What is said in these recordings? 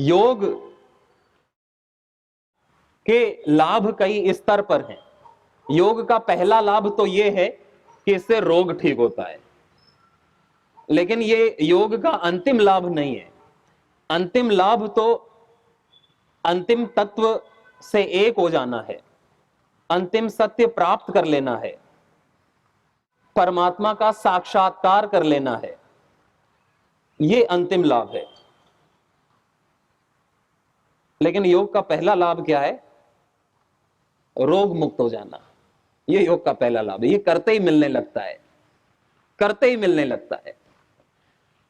योग के लाभ कई स्तर पर हैं। योग का पहला लाभ तो यह है कि इससे रोग ठीक होता है, लेकिन ये योग का अंतिम लाभ नहीं है। अंतिम लाभ तो अंतिम तत्व से एक हो जाना है, अंतिम सत्य प्राप्त कर लेना है, परमात्मा का साक्षात्कार कर लेना है। ये अंतिम लाभ है। लेकिन योग का पहला लाभ क्या है? रोग मुक्त हो जाना। ये योग का पहला लाभ है। ये करते ही मिलने लगता है, करते ही मिलने लगता है।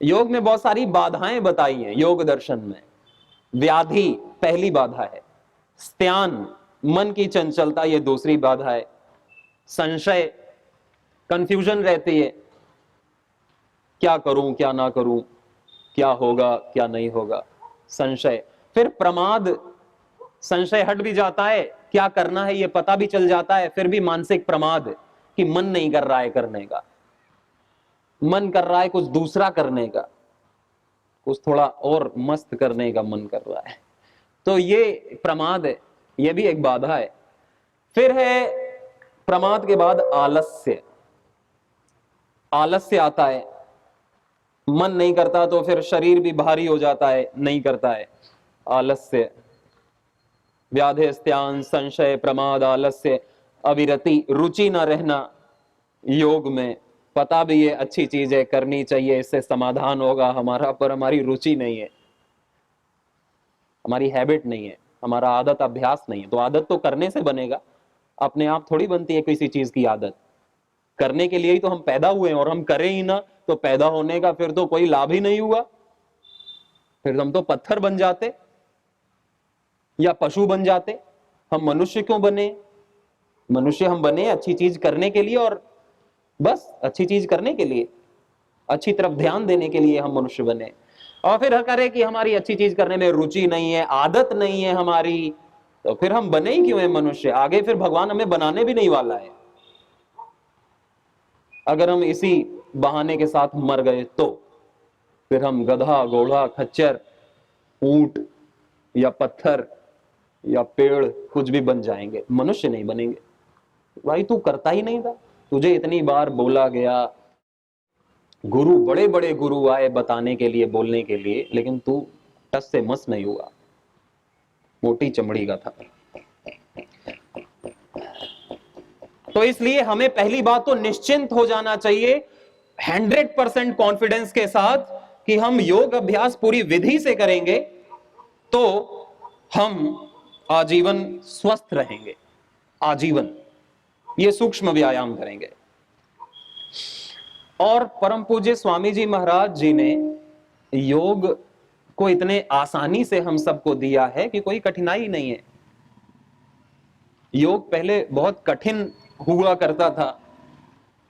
योग में बहुत सारी बाधाएं बताई हैं। योग दर्शन में व्याधि पहली बाधा है, स्त्यान मन की चंचलता ये दूसरी बाधा है, संशय कंफ्यूजन रहती है, क्या करूं क्या ना करूं, क्या होगा क्या नहीं होगा, संशय। फिर प्रमाद, संशय हट भी जाता है, क्या करना है ये पता भी चल जाता है, फिर भी मानसिक प्रमाद कि मन नहीं कर रहा है करने का, मन कर रहा है कुछ दूसरा करने का, कुछ थोड़ा और मस्त करने का मन कर रहा है। तो ये प्रमाद है, ये भी एक बाधा है। फिर है प्रमाद के बाद आलस्य। आलस्य आता है, मन नहीं करता तो फिर शरीर भी भारी हो जाता है, नहीं करता है। आलस्य, व्याधि, स्त्यान, संशय, प्रमाद, आलस्य, अविरति, रुचि न रहना योग में। पता भी ये अच्छी चीज है, करनी चाहिए, इससे समाधान होगा हमारा, पर हमारी रुचि नहीं है, हमारी हैबिट नहीं है, हमारा आदत अभ्यास नहीं है। तो आदत तो करने से बनेगा, अपने आप थोड़ी बनती है किसी चीज की आदत। करने के लिए ही तो हम पैदा हुए हैं, और हम करें ही ना तो पैदा होने का फिर तो कोई लाभ ही नहीं हुआ। फिर हम तो पत्थर बन जाते या पशु बन जाते। हम मनुष्य क्यों बने? मनुष्य हम बने अच्छी चीज करने के लिए, और बस अच्छी चीज करने के लिए, अच्छी तरफ ध्यान देने के लिए हम मनुष्य बने। और फिर हर करे कि हमारी अच्छी चीज करने में रुचि नहीं है, आदत नहीं है हमारी, तो फिर हम बने ही क्यों है मनुष्य? आगे फिर भगवान हमें बनाने भी नहीं वाला है। अगर हम इसी बहाने के साथ मर गए तो फिर हम गधा, घोड़ा, खच्चर, ऊंट या पत्थर या पेड़ कुछ भी बन जाएंगे, मनुष्य नहीं बनेंगे। भाई तू करता ही नहीं था, तुझे इतनी बार बोला गया, गुरु, बड़े बड़े गुरु आए बताने के लिए, बोलने के लिए, लेकिन तू टस से मस नहीं हुआ, मोटी चमड़ी का था। तो इसलिए हमें पहली बात तो निश्चिंत हो जाना चाहिए 100% कॉन्फिडेंस के साथ कि हम योग अभ्यास पूरी विधि से करेंगे तो हम आजीवन स्वस्थ रहेंगे। आजीवन ये सूक्ष्म व्यायाम करेंगे। और परम पूज्य स्वामी जी महाराज जी ने योग को इतने आसानी से हम सबको दिया है कि कोई कठिनाई नहीं है। योग पहले बहुत कठिन हुआ करता था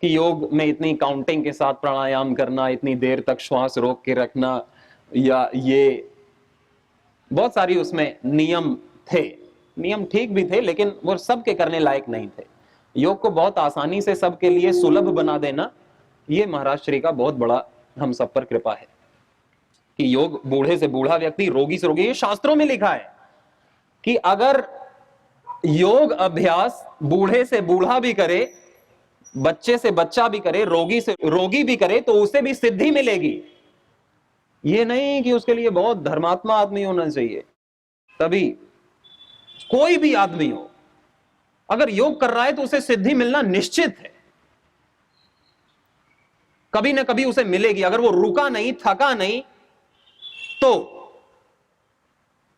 कि योग में इतनी काउंटिंग के साथ प्राणायाम करना, इतनी देर तक श्वास रोक के रखना, या ये बहुत सारी उसमें नियम थे। नियम ठीक भी थे, लेकिन वो सबके करने लायक नहीं थे। योग को बहुत आसानी से सबके लिए सुलभ बना देना, ये महाराज श्री का बहुत बड़ा हम सब पर कृपा है कि योग बूढ़े से बूढ़ा व्यक्ति, रोगी से रोगी, ये शास्त्रों में लिखा है कि अगर योग अभ्यास बूढ़े से बूढ़ा भी करे, बच्चे से बच्चा भी करे, रोगी से रोगी भी करे, तो उसे भी सिद्धि मिलेगी। ये नहीं कि उसके लिए बहुत धर्मात्मा आदमी होना चाहिए, तभी। कोई भी आदमी हो, अगर योग कर रहा है तो उसे सिद्धि मिलना निश्चित है, कभी ना कभी उसे मिलेगी। अगर वो रुका नहीं, थका नहीं, तो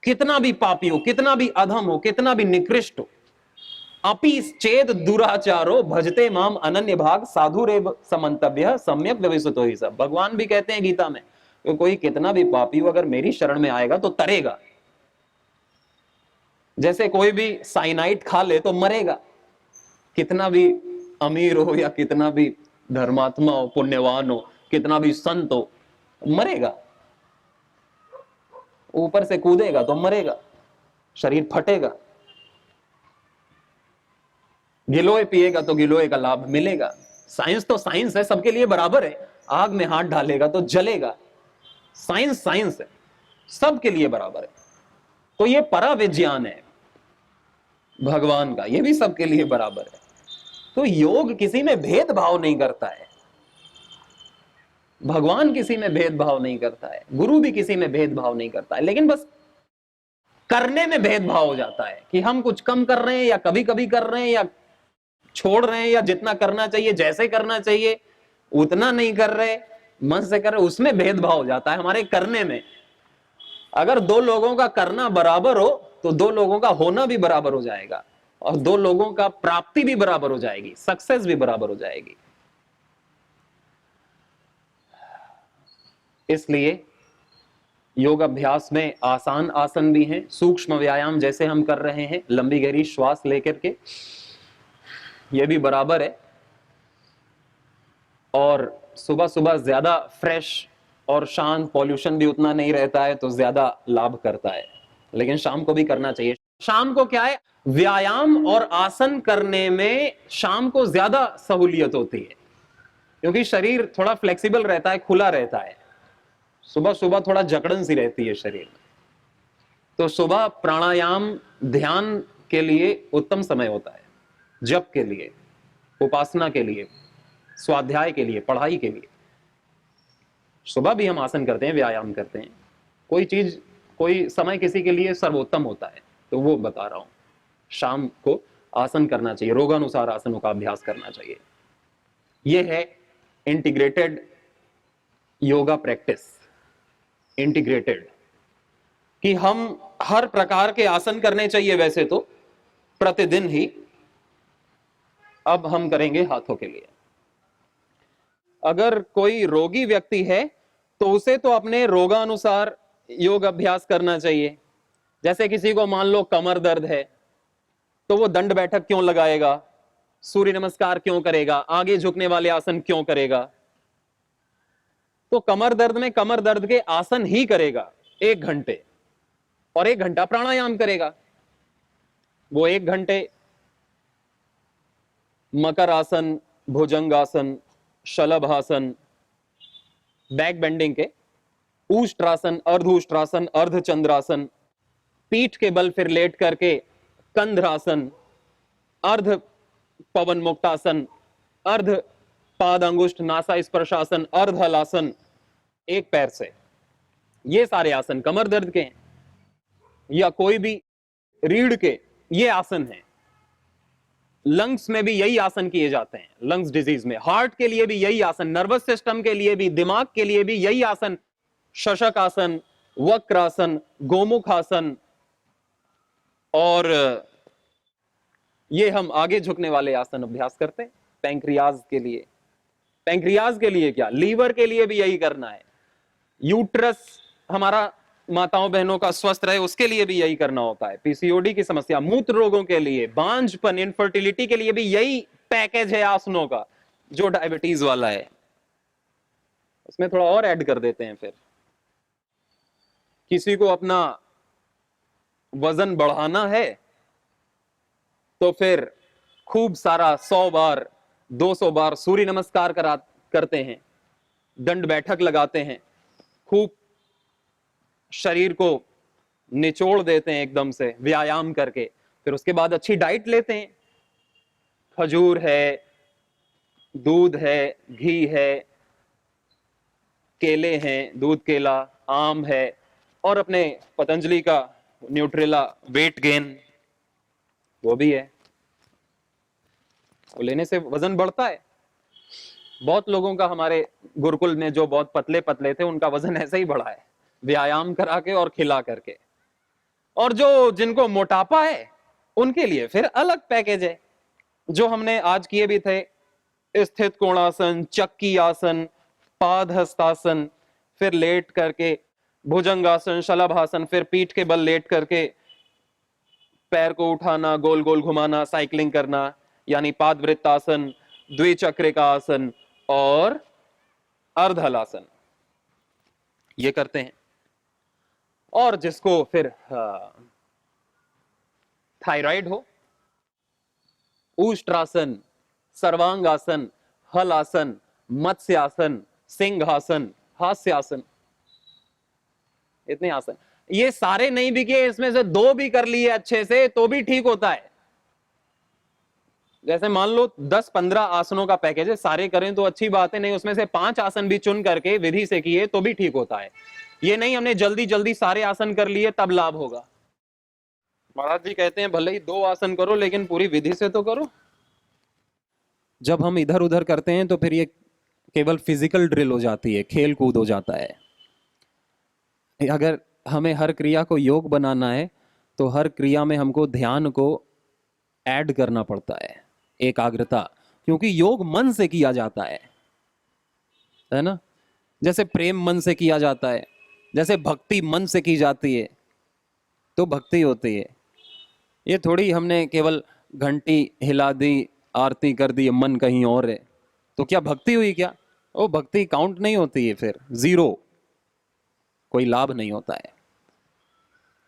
कितना भी पापी हो, कितना भी अधम हो, कितना भी निकृष्ट हो, अपि चेद दुराचारो भजते माम अनन्य भाग साधुरेव समंतव्य सम्यक व्यवसितो ही सब। भगवान भी कहते हैं गीता में कि कोई कितना भी पापी हो, अगर मेरी शरण में आएगा तो तरेगा। जैसे कोई भी साइनाइड खा ले तो मरेगा, कितना भी अमीर हो या कितना भी धर्मात्मा हो, पुण्यवान हो, कितना भी संत हो, मरेगा। ऊपर से कूदेगा तो मरेगा, शरीर फटेगा। गिलोय पिएगा तो गिलोय का लाभ मिलेगा। साइंस तो साइंस है, सबके लिए बराबर है। आग में हाथ डालेगा तो जलेगा। साइंस साइंस है, सबके लिए बराबर है। तो ये पराविज्ञान है भगवान का, ये भी सबके लिए बराबर है। तो योग किसी में भेदभाव नहीं करता है, भगवान किसी में भेदभाव नहीं करता है, गुरु भी किसी में भेदभाव नहीं करता है, लेकिन बस करने में भेदभाव हो जाता है कि हम कुछ कम कर रहे हैं या कभी कभी कर रहे हैं या छोड़ रहे हैं, या जितना करना चाहिए जैसे करना चाहिए उतना नहीं कर रहे, मन से कर रहे, उसमें भेदभाव हो जाता है हमारे करने में। अगर दो लोगों का करना बराबर हो तो दो लोगों का होना भी बराबर हो जाएगा, और दो लोगों का प्राप्ति भी बराबर हो जाएगी, सक्सेस भी बराबर हो जाएगी। इसलिए योग अभ्यास में आसान आसन भी हैं, सूक्ष्म व्यायाम जैसे हम कर रहे हैं लंबी गहरी श्वास लेकर के, ये भी बराबर है। और सुबह सुबह ज्यादा फ्रेश और शांत, पॉल्यूशन भी उतना नहीं रहता है तो ज्यादा लाभ करता है, लेकिन शाम को भी करना चाहिए। शाम को क्या है, व्यायाम और आसन करने में शाम को ज्यादा सहूलियत होती है, क्योंकि शरीर थोड़ा फ्लेक्सिबल रहता है, खुला रहता है। सुबह सुबह थोड़ा जकड़न सी रहती है शरीर में, तो सुबह प्राणायाम ध्यान के लिए उत्तम समय होता है, जप के लिए, उपासना के लिए, स्वाध्याय के लिए, पढ़ाई के लिए। सुबह भी हम आसन करते हैं, व्यायाम करते हैं, कोई चीज कोई समय किसी के लिए सर्वोत्तम होता है, तो वो बता रहा हूं। शाम को आसन करना चाहिए, रोगानुसार आसनों का अभ्यास करना चाहिए। यह है इंटीग्रेटेड योगा प्रैक्टिस। इंटीग्रेटेड कि हम हर प्रकार के आसन करने चाहिए वैसे तो प्रतिदिन ही, अब हम करेंगे हाथों के लिए। अगर कोई रोगी व्यक्ति है तो उसे तो अपने रोगानुसार योग अभ्यास करना चाहिए। जैसे किसी को मान लो कमर दर्द है तो वो दंड बैठक क्यों लगाएगा, सूर्य नमस्कार क्यों करेगा, आगे झुकने वाले आसन क्यों करेगा? तो कमर दर्द में कमर दर्द के आसन ही करेगा 1 घंटे, और 1 घंटा प्राणायाम करेगा। वो 1 घंटे मकर आसन, भुजंगासन, शलभासन, बैक बेंडिंग के, ऊष्ट्रासन, अर्धऊष्ट्रासन, अर्धचंद्रासन, पीठ के बल फिर लेट करके कंधरासन, अर्ध पवन मुक्तासन, अर्ध पाद अंगुष्ठ नासा स्पर्शासन, अर्ध हलासन, एक पैर से। ये सारे आसन कमर दर्द के हैं, या कोई भी रीढ़ के ये आसन हैं। लंग्स में भी यही आसन किए जाते हैं, लंग्स डिजीज में। हार्ट के लिए भी यही आसन, नर्वस सिस्टम के लिए भी, दिमाग के लिए भी यही आसन, शशक आसन, वक्रासन, गोमुख आसन, और ये हम आगे झुकने वाले आसन अभ्यास करते हैं पैंक्रियाज के लिए। पैंक्रियाज के लिए क्या, लीवर के लिए भी यही करना है। यूट्रस हमारा माताओं बहनों का स्वस्थ रहे उसके लिए भी यही करना होता है। पीसीओडी की समस्या, मूत्र रोगों के लिए, बांझपन, इनफर्टिलिटी के लिए भी यही पैकेज है आसनों का। जो डायबिटीज वाला है उसमें थोड़ा और ऐड कर देते हैं। फिर किसी को अपना वजन बढ़ाना है तो फिर खूब सारा 100 बार 200 बार सूर्य नमस्कार करते हैं, दंड बैठक लगाते हैं, खूब शरीर को निचोड़ देते हैं एकदम से व्यायाम करके। फिर उसके बाद अच्छी डाइट लेते हैं, खजूर है, दूध है, घी है, केले हैं, दूध केला, आम है, और अपने पतंजलि का न्यूट्रेला वेट गेन वो भी है। वो लेने से वजन बढ़ता है। बहुत लोगों का हमारे गुरुकुल में जो बहुत पतले पतले थे उनका वजन ऐसे ही बढ़ा है, व्यायाम करा के और खिला करके। और जो जिनको मोटापा है उनके लिए फिर अलग पैकेज है, जो हमने आज किए भी थे। स्थित कोणासन, चक्की आसन, पाद हस्तासन, फिर लेट करके भुजंगासन, शलभासन, फिर पीठ के बल लेट करके पैर को उठाना, गोल गोल घुमाना, साइकिलिंग करना, यानी पादवृत्तासन, द्विचक्रिका आसन और अर्धहलासन, ये करते हैं। और जिसको फिर थायराइड हो, ऊष्ट्रासन, सर्वांगासन, हलासन, मत्स्यासन, सिंहासन, हास्यासन, इतने आसन, ये सारे नहीं भी किए, इसमें से 2 भी कर लिए अच्छे से तो भी ठीक होता है। जैसे मान लो 10-15 आसनों का पैकेज है, सारे करें तो अच्छी बात है, नहीं उसमें से 5 आसन भी चुन करके विधि से किए तो भी ठीक होता है। ये नहीं हमने जल्दी जल्दी सारे आसन कर लिए तब लाभ होगा। महाराज जी कहते हैं भले ही 2 आसन करो लेकिन पूरी विधि से तो करो। जब हम इधर उधर करते हैं तो फिर ये केवल फिजिकल ड्रिल हो जाती है, खेल कूद हो जाता है। अगर हमें हर क्रिया को योग बनाना है तो हर क्रिया में हमको ध्यान को ऐड करना पड़ता है, एकाग्रता, क्योंकि योग मन से किया जाता है ना। जैसे प्रेम मन से किया जाता है, जैसे भक्ति मन से की जाती है तो भक्ति होती है। ये थोड़ी हमने केवल घंटी हिला दी, आरती कर दी, मन कहीं और है तो क्या भक्ति हुई क्या? वो भक्ति काउंट नहीं होती है, फिर जीरो, कोई लाभ नहीं होता है।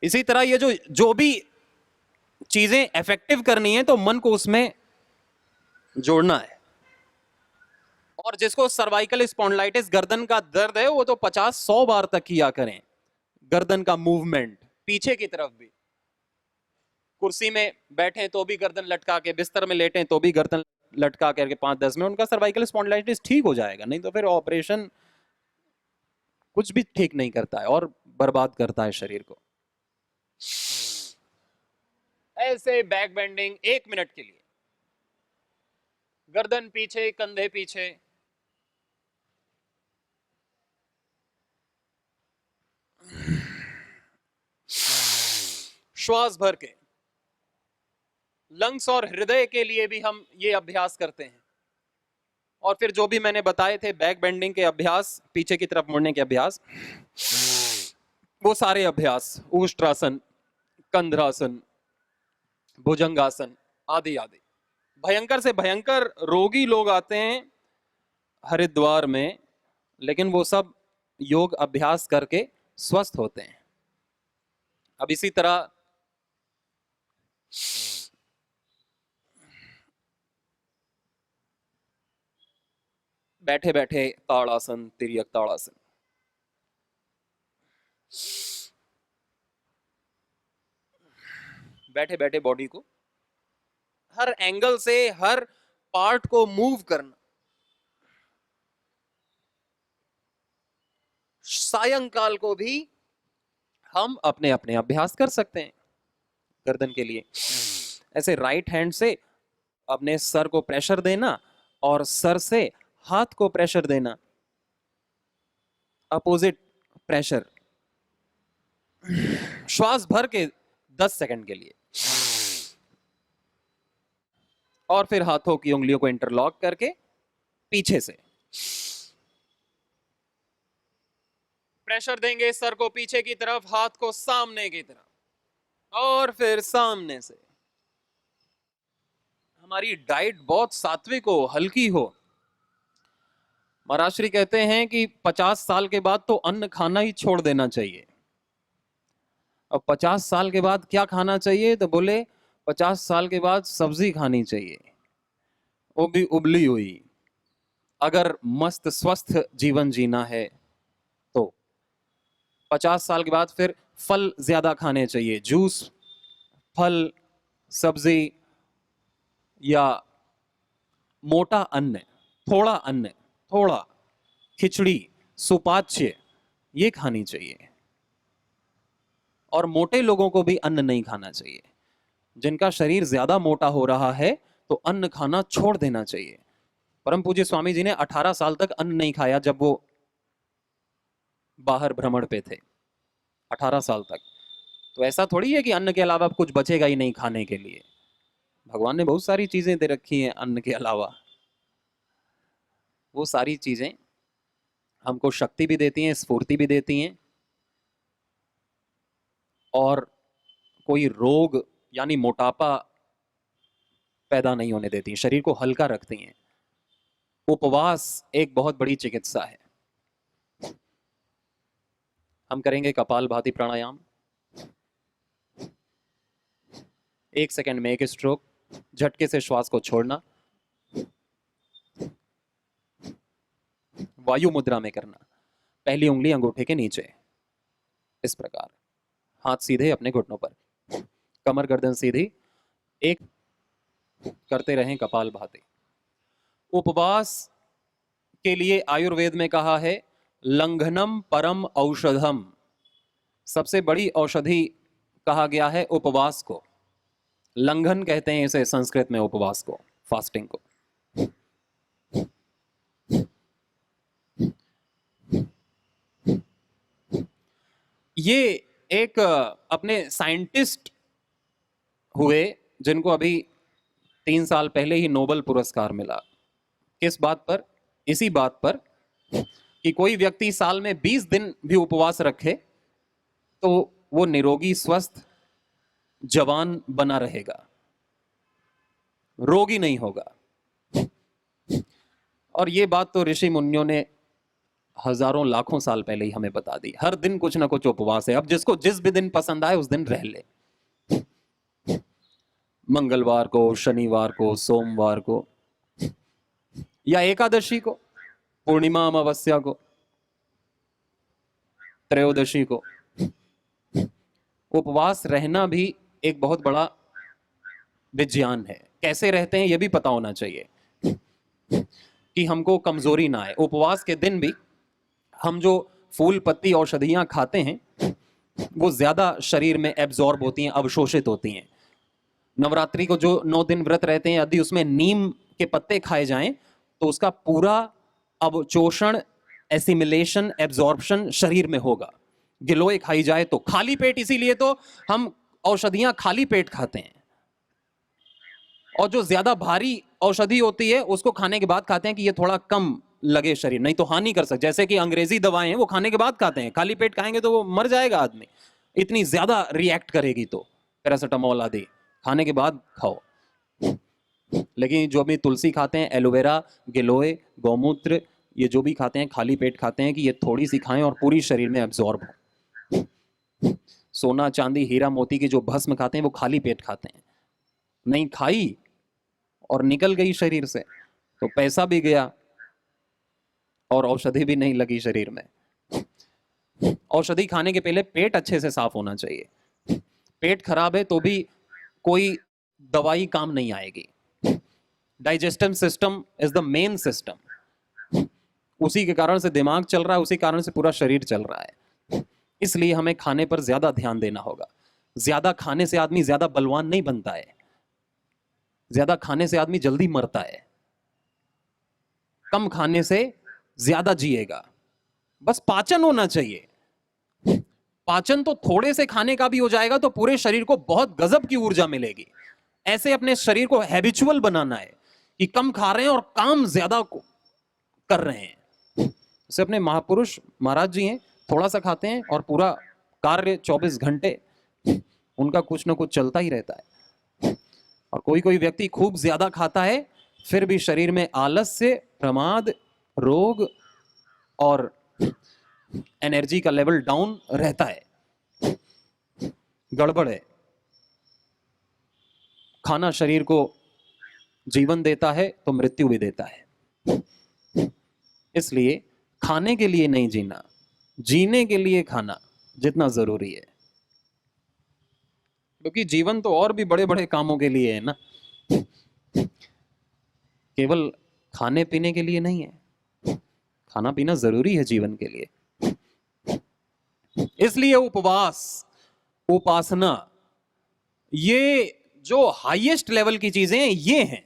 इसी तरह ये जो भी चीजें इफेक्टिव करनी है तो मन को उसमें जोड़ना है। और जिसको सर्वाइकल स्पॉन्डिलाइटिस, गर्दन का दर्द है, वो तो 50-100 बार तक किया करें गर्दन का मूवमेंट, पीछे की तरफ भी। कुर्सी में बैठे तो भी गर्दन लटका के, बिस्तर में लेटे तो भी गर्दन लटका करके 5-10 मिनट, उनका सर्वाइकल स्पॉन्डिलाइटिस ठीक हो जाएगा। नहीं तो फिर ऑपरेशन कुछ भी ठीक नहीं करता है और बर्बाद करता है शरीर को। ऐसे बैक बेंडिंग 1 मिनट के लिए, गर्दन पीछे, कंधे पीछे। श्वास भर के। लंग्स और हृदय के लिए भी हम ये अभ्यास करते हैं। और फिर जो भी मैंने बताए थे बैक बेंडिंग के अभ्यास, पीछे की तरफ मुड़ने के अभ्यास, वो सारे अभ्यास, उष्ट्रासन, कंधरासन, भुजंगासन आदि आदि। भयंकर से भयंकर रोगी लोग आते हैं हरिद्वार में, लेकिन वो सब योग अभ्यास करके स्वस्थ होते हैं। अब इसी तरह बैठे बैठे ताड़ासन, तिर्यक ताड़ासन। बैठे बैठे बॉडी को हर एंगल से, हर पार्ट को मूव करना। सायंकाल को भी हम अपने अपने अभ्यास कर सकते हैं गर्दन के लिए। ऐसे राइट हैंड से अपने सर को प्रेशर देना और सर से हाथ को प्रेशर देना, अपोजिट प्रेशर। श्वास भर के 10 सेकंड के लिए, और फिर हाथों की उंगलियों को इंटरलॉक करके पीछे से प्रेशर देंगे सर को पीछे की तरफ, हाथ को सामने की तरफ, और फिर सामने से। हमारी डाइट बहुत सात्विक हो, हल्की हो। महाराज श्री कहते हैं कि 50 साल के बाद तो अन्न खाना ही छोड़ देना चाहिए। अब 50 साल के बाद क्या खाना चाहिए? तो बोले 50 साल के बाद सब्जी खानी चाहिए, वो भी उबली हुई। अगर मस्त स्वस्थ जीवन जीना है तो 50 साल के बाद फिर फल ज्यादा खाने चाहिए, जूस, फल, सब्जी, या मोटा अन्न, थोड़ा खिचड़ी, सुपाच्य, ये खानी चाहिए। और मोटे लोगों को भी अन्न नहीं खाना चाहिए। जिनका शरीर ज्यादा मोटा हो रहा है तो अन्न खाना छोड़ देना चाहिए। परम पूज्य स्वामी जी ने 18 साल तक अन्न नहीं खाया जब वो बाहर भ्रमण पे थे, 18 साल तक। तो ऐसा थोड़ी है कि अन्न के अलावा कुछ बचेगा ही नहीं खाने के लिए। भगवान ने बहुत सारी चीजें दे रखी हैं अन्न के अलावा। वो सारी चीजें हमको शक्ति भी देती हैं, स्फूर्ति भी देती हैं, और कोई रोग यानी मोटापा पैदा नहीं होने देती, शरीर को हल्का रखती हैं। उपवास एक बहुत बड़ी चिकित्सा है। हम करेंगे कपालभाति प्राणायाम। 1 सेकंड में 1 स्ट्रोक, झटके से श्वास को छोड़ना, वायु मुद्रा में करना। पहली उंगली अंगूठे के नीचे, इस प्रकार, हाथ सीधे अपने घुटनों पर, कमर गर्दन सीधी, एक करते रहें कपाल भाती। उपवास के लिए आयुर्वेद में कहा है लंघनम परम औषधम, सबसे बड़ी औषधि कहा गया है उपवास को। लंघन कहते हैं इसे संस्कृत में, उपवास को, फास्टिंग को। ये एक अपने साइंटिस्ट हुए जिनको अभी 3 साल पहले ही नोबेल पुरस्कार मिला। किस बात पर? इसी बात पर कि कोई व्यक्ति साल में 20 दिन भी उपवास रखे तो वो निरोगी, स्वस्थ, जवान बना रहेगा, रोगी नहीं होगा। और ये बात तो ऋषि मुनियों ने हजारों लाखों साल पहले ही हमें बता दी। हर दिन कुछ ना कुछ उपवास है। अब जिसको जिस भी दिन पसंद आए उस दिन रह ले, मंगलवार को, शनिवार को, सोमवार को, या एकादशी को, पूर्णिमा अमावस्या को, त्रयोदशी को। उपवास रहना भी एक बहुत बड़ा विज्ञान है। कैसे रहते हैं यह भी पता होना चाहिए कि हमको कमजोरी ना आए। उपवास के दिन भी हम जो फूल पत्ती औषधियां खाते हैं वो ज्यादा शरीर में एब्जॉर्ब होती हैं, अवशोषित होती हैं। नवरात्रि को जो 9 दिन व्रत रहते हैं, यदि उसमें नीम के पत्ते खाए जाएं तो उसका पूरा अवशोषण, एसिमिलेशन, एब्जॉर्प्शन शरीर में होगा। गिलोय खाई जाए तो, खाली पेट, इसीलिए तो हम औषधियां खाली पेट खाते हैं। और जो ज्यादा भारी औषधि होती है उसको खाने के बाद खाते हैं कि ये थोड़ा कम लगे शरीर, नहीं तो हानि कर सकते। जैसे कि अंग्रेजी दवाएं हैं वो खाने के बाद खाते हैं, खाली पेट खाएंगे तो वो मर जाएगा आदमी, इतनी ज्यादा रिएक्ट करेगी। तो पैरासिटामोल आदि खाने के बाद खाओ। लेकिन जो भी तुलसी खाते हैं, एलोवेरा, गिलोय, गौमूत्र, ये जो भी खाते हैं खाली पेट खाते हैं कि ये थोड़ी सी खाएं और पूरी शरीर में एब्जॉर्ब हो। सोना, चांदी, हीरा, मोती की जो भस्म खाते हैं वो खाली पेट खाते हैं। नहीं खाई और निकल गई शरीर से तो पैसा भी गया और औषधि भी नहीं लगी शरीर में। औषधि खाने के पहले पेट अच्छे से साफ होना चाहिए। पेट खराब है तो भी कोई दवाई काम नहीं आएगी। Digestive system is the main system, उसी के कारण से दिमाग चल रहा है, उसी कारण से पूरा शरीर चल रहा है। इसलिए हमें खाने पर ज्यादा ध्यान देना होगा। ज्यादा खाने से आदमी ज्यादा बलवान नहीं बनता है, ज्यादा खाने से आदमी जल्दी मरता है। कम खाने से ज्यादा जिएगा, बस पाचन होना चाहिए। पाचन तो थोड़े से खाने का भी हो जाएगा तो पूरे शरीर को बहुत गजब की ऊर्जा मिलेगी। ऐसे अपने शरीर को हैबिचुअल बनाना है कि कम खा रहे हैं और काम ज्यादा कर रहे हैं। जैसे अपने महापुरुष महाराज जी हैं, थोड़ा सा खाते हैं और पूरा कार्य 24 घंटे उनका कुछ ना कुछ चलता ही रहता है। और कोई कोई व्यक्ति खूब ज्यादा खाता है फिर भी शरीर में आलस्य, प्रमाद, रोग और एनर्जी का लेवल डाउन रहता है। गड़बड़ है। खाना शरीर को जीवन देता है तो मृत्यु भी देता है। इसलिए खाने के लिए नहीं जीना, जीने के लिए खाना जितना जरूरी है। क्योंकि जीवन तो और भी बड़े बड़े कामों के लिए है ना, केवल खाने पीने के लिए नहीं है। खाना पीना जरूरी है जीवन के लिए। इसलिए उपवास, उपासना, ये जो हाईएस्ट लेवल की चीजें हैं ये हैं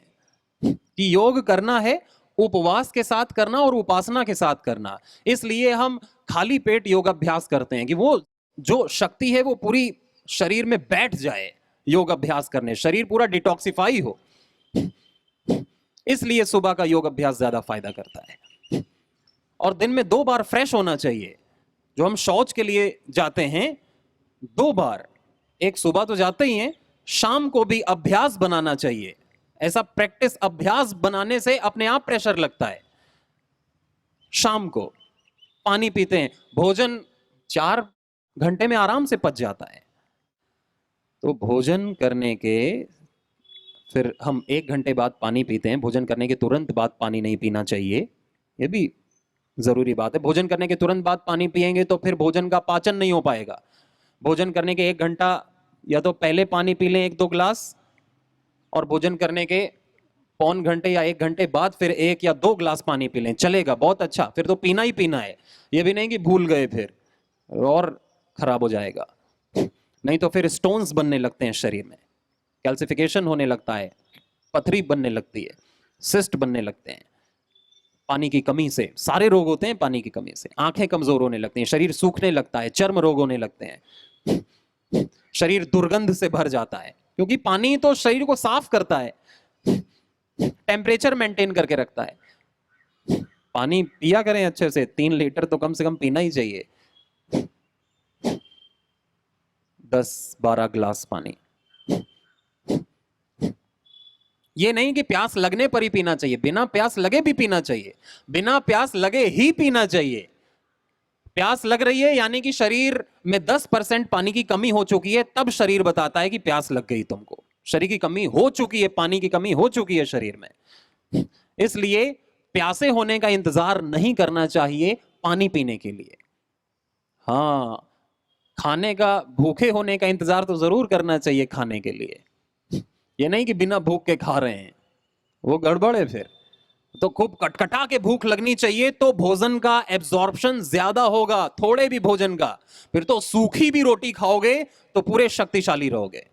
कि योग करना है, उपवास के साथ करना और उपासना के साथ करना। इसलिए हम खाली पेट योगाभ्यास करते हैं कि वो जो शक्ति है वो पूरी शरीर में बैठ जाए योग अभ्यास करने, शरीर पूरा डिटॉक्सिफाई हो। इसलिए सुबह का योग अभ्यास ज्यादा फायदा करता है। और दिन में 2 बार फ्रेश होना चाहिए। जो हम शौच के लिए जाते हैं 2 बार, एक सुबह तो जाते ही हैं, शाम को भी अभ्यास बनाना चाहिए। ऐसा प्रैक्टिस, अभ्यास बनाने से अपने आप प्रेशर लगता है। शाम को पानी पीते हैं, भोजन 4 घंटे में आराम से पच जाता है। तो भोजन करने के फिर हम 1 घंटे बाद पानी पीते हैं, भोजन करने के तुरंत बाद पानी नहीं पीना चाहिए। ये भी जरूरी बात है। भोजन करने के तुरंत बाद पानी पिएंगे तो फिर भोजन का पाचन नहीं हो पाएगा। भोजन करने के 1 घंटा या तो पहले पानी पी लें 1-2 ग्लास, और भोजन करने के पौन घंटे या 1 घंटे बाद फिर 1 या 2 ग्लास पानी पी लें, चलेगा, बहुत अच्छा। फिर तो पीना ही पीना है, ये भी नहीं कि भूल गए फिर और खराब हो जाएगा। नहीं तो फिर स्टोन्स बनने लगते हैं शरीर में, कैल्सिफिकेशन होने लगता है, पथरी बनने लगती है, सिस्ट बनने लगते हैं। पानी की कमी से सारे रोग होते हैं, पानी की कमी से आंखें कमजोर होने लगती हैं, शरीर सूखने लगता है, चर्म रोग होने लगते हैं, शरीर दुर्गंध से भर जाता है, क्योंकि पानी तो शरीर को साफ करता है, टेम्परेचर मेंटेन करके रखता है। पानी पिया करें अच्छे से, 3 लीटर तो कम से कम पीना ही चाहिए, 10-12 ग्लास पानी। ये नहीं कि प्यास लगने पर ही पीना चाहिए, बिना प्यास लगे भी पीना चाहिए, बिना प्यास लगे ही पीना चाहिए। प्यास लग रही है यानी कि शरीर में 10% पानी की कमी हो चुकी है, तब शरीर बताता है कि प्यास लग गई तुमको, शरीर की कमी हो चुकी है, पानी की कमी हो चुकी है शरीर में। इसलिए प्यासे होने का इंतजार नहीं करना चाहिए पानी पीने के लिए। हाँ, खाने का, भूखे होने का इंतजार तो जरूर करना चाहिए खाने के लिए, ये नहीं कि बिना भूख के खा रहे हैं, वो गड़बड़ है। फिर तो खूब कटकटा के भूख लगनी चाहिए तो भोजन का एब्जॉर्प्शन ज्यादा होगा, थोड़े भी भोजन का। फिर तो सूखी भी रोटी खाओगे तो पूरे शक्तिशाली रहोगे।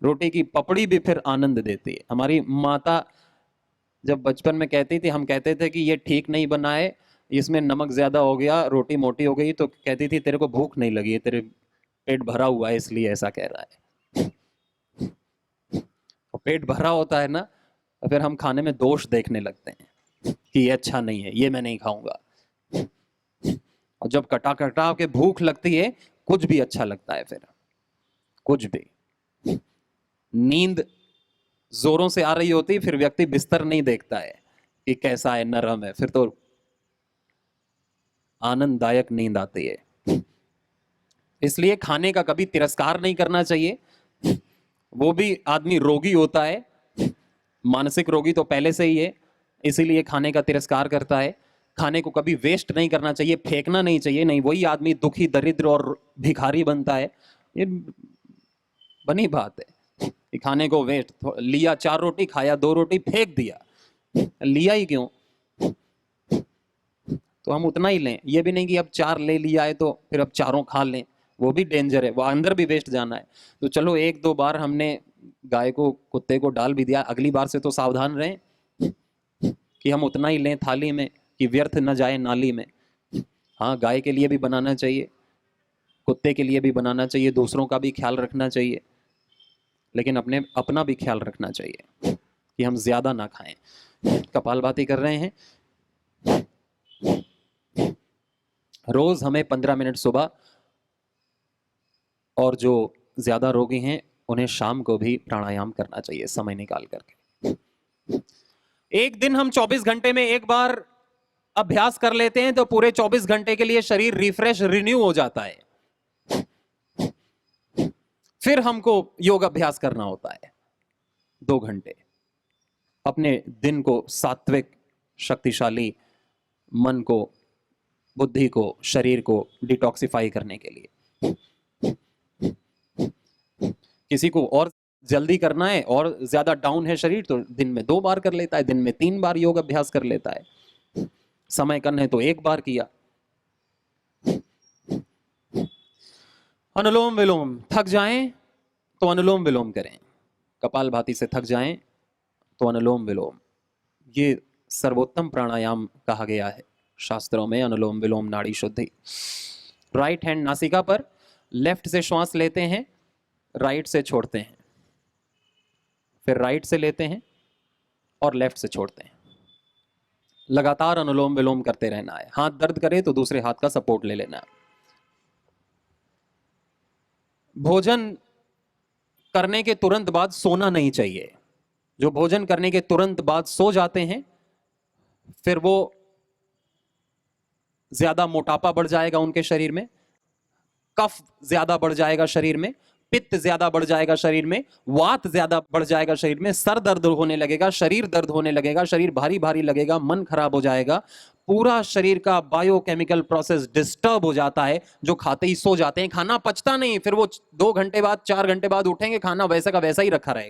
रोटी की पपड़ी भी फिर आनंद देती है। हमारी माता जब बचपन में कहती थी, हम कहते थे कि ये ठीक नहीं बना है, इसमें नमक ज्यादा हो गया, रोटी मोटी हो गई, तो कहती थी तेरे को भूख नहीं लगी है, तेरे पेट भरा हुआ है इसलिए ऐसा कह रहा है। और पेट भरा होता है ना, तो फिर हम खाने में दोष देखने लगते हैं कि ये अच्छा नहीं है, ये मैं नहीं खाऊंगा। और जब कटा कटा के भूख लगती है, कुछ भी अच्छा लगता है, फिर कुछ भी। नींद जोरों से आ रही होती, फिर व्यक्ति बिस्तर नहीं देखता है कि कैसा है, नरम है, फिर तो आनंददायक नींद आती है। इसलिए खाने का कभी तिरस्कार नहीं करना चाहिए। वो भी आदमी रोगी होता है, मानसिक रोगी तो पहले से ही है, इसीलिए खाने का तिरस्कार करता है। खाने को कभी वेस्ट नहीं करना चाहिए, फेंकना नहीं चाहिए, नहीं वही आदमी दुखी, दरिद्र और भिखारी बनता है। ये बनी बात है कि खाने को वेस्ट, लिया 4 रोटी, खाया 2 रोटी, फेंक दिया, लिया ही क्यों? तो हम उतना ही लें, ये भी नहीं कि अब 4 ले लिया है तो फिर अब चारों खा लें, वो भी डेंजर है, वो अंदर भी वेस्ट जाना है। तो चलो 1-2 बार हमने गाय को, कुत्ते को डाल भी दिया, अगली बार से तो सावधान रहें कि हम उतना ही लें थाली में कि व्यर्थ न जाए नाली में। हाँ, गाय के लिए भी बनाना चाहिए, कुत्ते के लिए भी बनाना चाहिए, दूसरों का भी ख्याल रखना चाहिए, लेकिन अपना भी ख्याल रखना चाहिए कि हम ज्यादा ना खाएं। कपालभाति कर रहे हैं। रोज हमें 15 मिनट सुबह, और जो ज्यादा रोगी हैं उन्हें शाम को भी प्राणायाम करना चाहिए समय निकाल करके। एक दिन हम 24 घंटे में एक बार अभ्यास कर लेते हैं तो पूरे 24 घंटे के लिए शरीर रिफ्रेश, रिन्यू हो जाता है। फिर हमको योग अभ्यास करना होता है 2 घंटे, अपने दिन को सात्विक, शक्तिशाली, मन को, बुद्धि को, शरीर को डिटॉक्सिफाई करने के लिए। किसी को और जल्दी करना है और ज्यादा डाउन है शरीर तो दिन में 2 बार कर लेता है, दिन में 3 बार योग अभ्यास कर लेता है। समय कम है तो 1 बार किया। अनुलोम विलोम, थक जाएं तो अनुलोम विलोम करें, कपालभाति से थक जाएं तो अनुलोम विलोम, ये सर्वोत्तम प्राणायाम कहा गया है शास्त्रों में, अनुलोम विलोम नाड़ी शुद्धि। राइट हैंड नासिका पर, लेफ्ट से श्वास लेते हैं, राइट से छोड़ते हैं, फिर राइट से लेते हैं और लेफ्ट से छोड़ते हैं। लगातार अनुलोम विलोम करते रहना है। हाथ दर्द करे तो दूसरे हाथ का सपोर्ट ले लेना है। भोजन करने के तुरंत बाद सोना नहीं चाहिए। जो भोजन करने के तुरंत बाद सो जाते हैं, फिर वो ज्यादा मोटापा बढ़ जाएगा उनके शरीर में, कफ ज्यादा बढ़ जाएगा शरीर में, पित्त ज्यादा बढ़ जाएगा शरीर में, वात ज्यादा बढ़ जाएगा शरीर में, सर दर्द होने लगेगा, शरीर दर्द होने लगेगा, शरीर भारी भारी लगेगा, मन खराब हो जाएगा, पूरा शरीर का बायोकेमिकल प्रोसेस डिस्टर्ब हो जाता है। जो खाते ही सो जाते हैं, खाना पचता नहीं, फिर वो 2 घंटे बाद 4 घंटे बाद उठेंगे, खाना वैसा का वैसा ही रखा रहेगा।